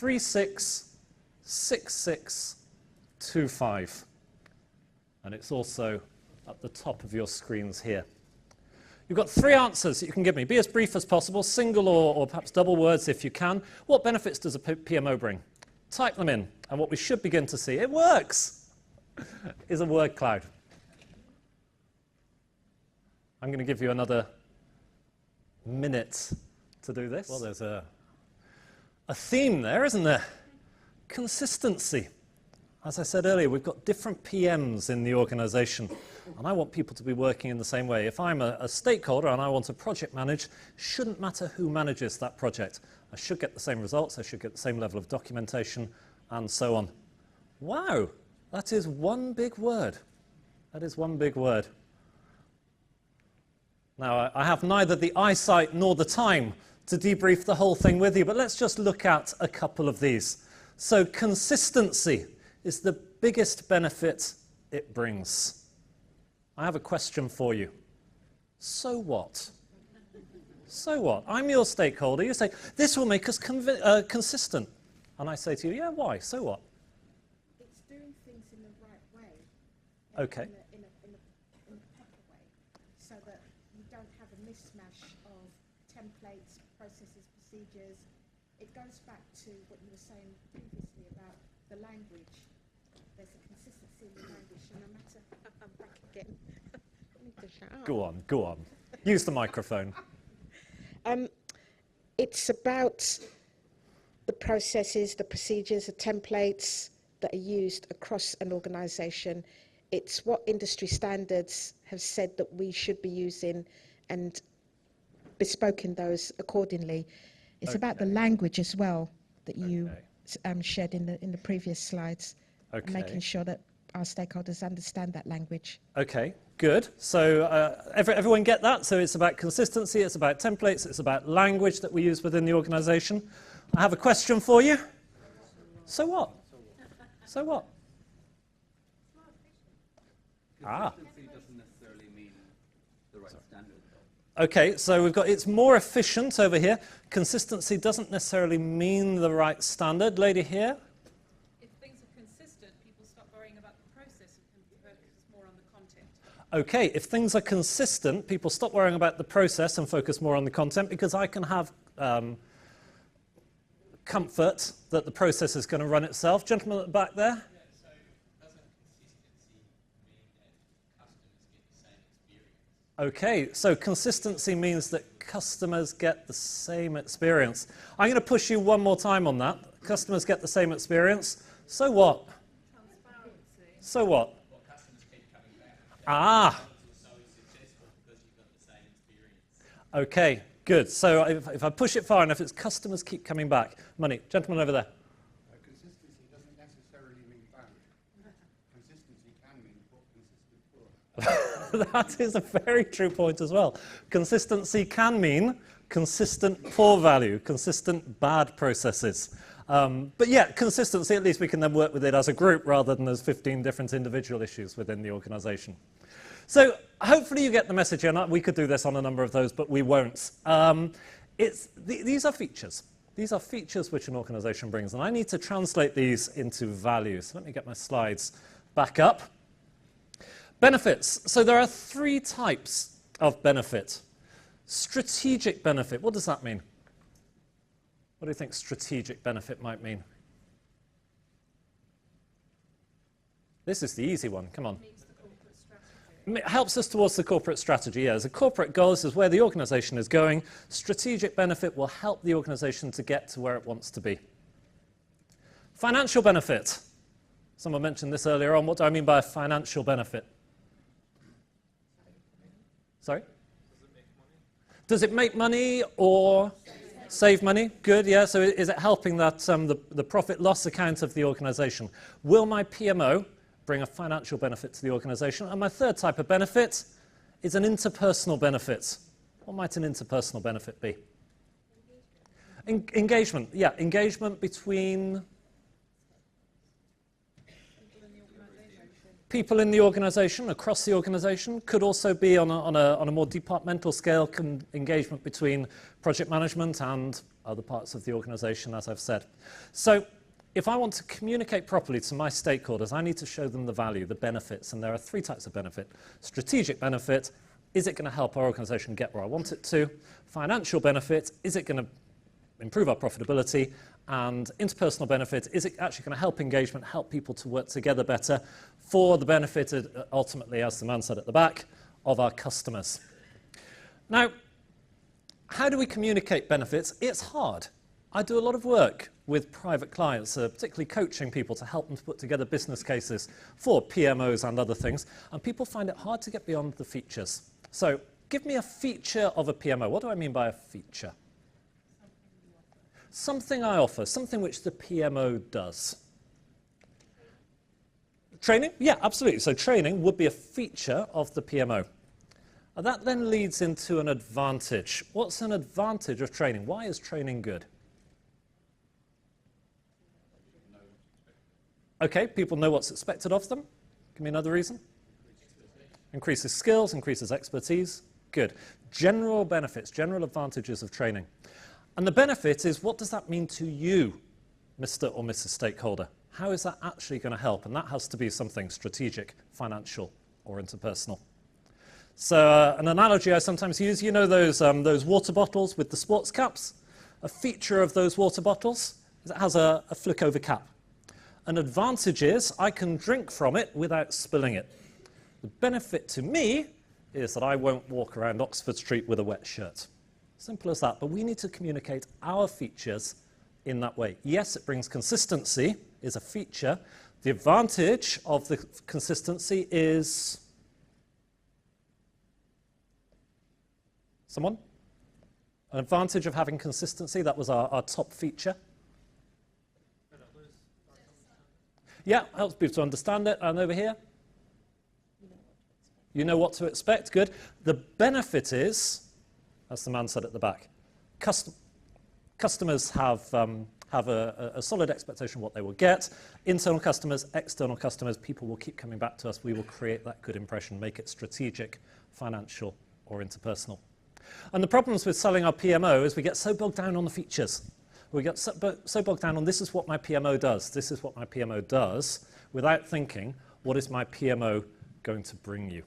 366625. And it's also at the top of your screens here. You've got 3 answers that you can give me. Be as brief as possible, single or perhaps double words if you can. What benefits does a PMO bring? Type them in. And what we should begin to see, it works, is a word cloud. I'm going to give you another minute to do this. Well, there's a theme there, isn't there? Consistency. As I said earlier, we've got different PMs in the organization, and I want people to be working in the same way. If I'm a stakeholder and I want to project manage, it shouldn't matter who manages that project. I should get the same results, I should get the same level of documentation, and so on. Wow, that is one big word. That is one big word. Now, I have neither the eyesight nor the time to debrief the whole thing with you, but let's just look at a couple of these. So consistency is the biggest benefit it brings. I have a question for you. So what? So what? I'm your stakeholder. You say, this will make us consistent. And I say to you, yeah, why? So what? It's doing things in the right way. Okay. In a proper way, so that you don't have a mishmash of templates, processes, procedures. It goes back to what you were saying previously about the language. There's a consistency in the language, and no matter, I'm back again. I need to shut up. Go on, go on. Use the microphone. It's about the processes, the procedures, the templates that are used across an organisation. It's what industry standards have said that we should be using and bespoking those accordingly. It's about the language as well that you shared in the previous slides. Okay. And making sure that our stakeholders understand that language. Okay, good. So everyone get that? So it's about consistency, it's about templates, it's about language that we use within the organisation. I have a question for you. So what? So what? Consistency doesn't necessarily mean the right standard, though. Okay, so we've got it's more efficient over here. Consistency doesn't necessarily mean the right standard. Lady here. If things are consistent, people stop worrying about the process and focus more on the content. Okay, if things are consistent, people stop worrying about the process and focus more on the content, because I can have comfort that the process is going to run itself. Gentleman at the back there. Yeah, so doesn't consistency mean that customers get the same experience? Okay, so consistency means that customers get the same experience. I'm going to push you one more time on that. Customers get the same experience. So what? Transparency. So what? Well, customers keep coming back. Ah. So successful because you've got the same experience. Okay, good. So if I push it far enough, it's customers keep coming back. Money. Gentleman over there. Consistency doesn't necessarily mean value. Consistency can mean consistent poor. That is a very true point as well. Consistency can mean consistent poor value, consistent bad processes. But yeah, consistency, at least we can then work with it as a group rather than as 15 different individual issues within the organisation. So hopefully you get the message here. We could do this on a number of those, but we won't. These are features. These are features which an organisation brings, and I need to translate these into values. Let me get my slides back up. Benefits. So there are 3 types of benefit. Strategic benefit. What does that mean? What do you think strategic benefit might mean? This is the easy one. Come on. It helps us towards the corporate strategy. Yeah, as a corporate goal, this is where the organisation is going. Strategic benefit will help the organisation to get to where it wants to be. Financial benefit. Someone mentioned this earlier on. What do I mean by a financial benefit? Sorry? Does it make money or save money? Good, yeah. So is it helping that the profit loss account of the organisation? Will my PMO bring a financial benefit to the organisation? And my third type of benefit is an interpersonal benefit. What might an interpersonal benefit be? Engagement. Yeah, engagement between people in the organization, across the organization, could also be on a more departmental scale engagement between project management and other parts of the organization, as I've said. So if I want to communicate properly to my stakeholders, I need to show them the value, the benefits, and there are 3 types of benefit. Strategic benefit, is it going to help our organization get where I want it to? Financial benefit, is it going to improve our profitability? And interpersonal benefit, is it actually going to help engagement, help people to work together better for the benefit, ultimately, as the man said at the back, of our customers? Now, how do we communicate benefits? It's hard. I do a lot of work with private clients, particularly coaching people to help them to put together business cases for PMOs and other things, and people find it hard to get beyond the features. So give me a feature of a PMO. What do I mean by a feature? Something I offer, something which the PMO does. Training? Yeah, absolutely. So training would be a feature of the PMO. And that then leads into an advantage. What's an advantage of training? Why is training good? Okay, people know what's expected of them. Give me another reason. Increases skills, increases expertise. Good. General benefits, general advantages of training. And the benefit is, what does that mean to you, Mr. or Mrs. Stakeholder? How is that actually going to help? And that has to be something strategic, financial, or interpersonal. So an analogy I sometimes use, you know those water bottles with the sports caps? A feature of those water bottles is it has a flick-over cap. An advantage is I can drink from it without spilling it. The benefit to me is that I won't walk around Oxford Street with a wet shirt. Simple as that. But we need to communicate our features in that way. Yes, it brings consistency, is a feature. The advantage of the consistency is... Someone? An advantage of having consistency, that was our top feature. Yeah, helps people to understand it. And over here? You know what to expect. Good. The benefit is, as the man said at the back, customers have a solid expectation of what they will get. Internal customers, external customers, people will keep coming back to us. We will create that good impression, make it strategic, financial, or interpersonal. And the problems with selling our PMO is we get so bogged down on the features. We get so bogged down on this is what my PMO does, this is what my PMO does, without thinking, what is my PMO going to bring you?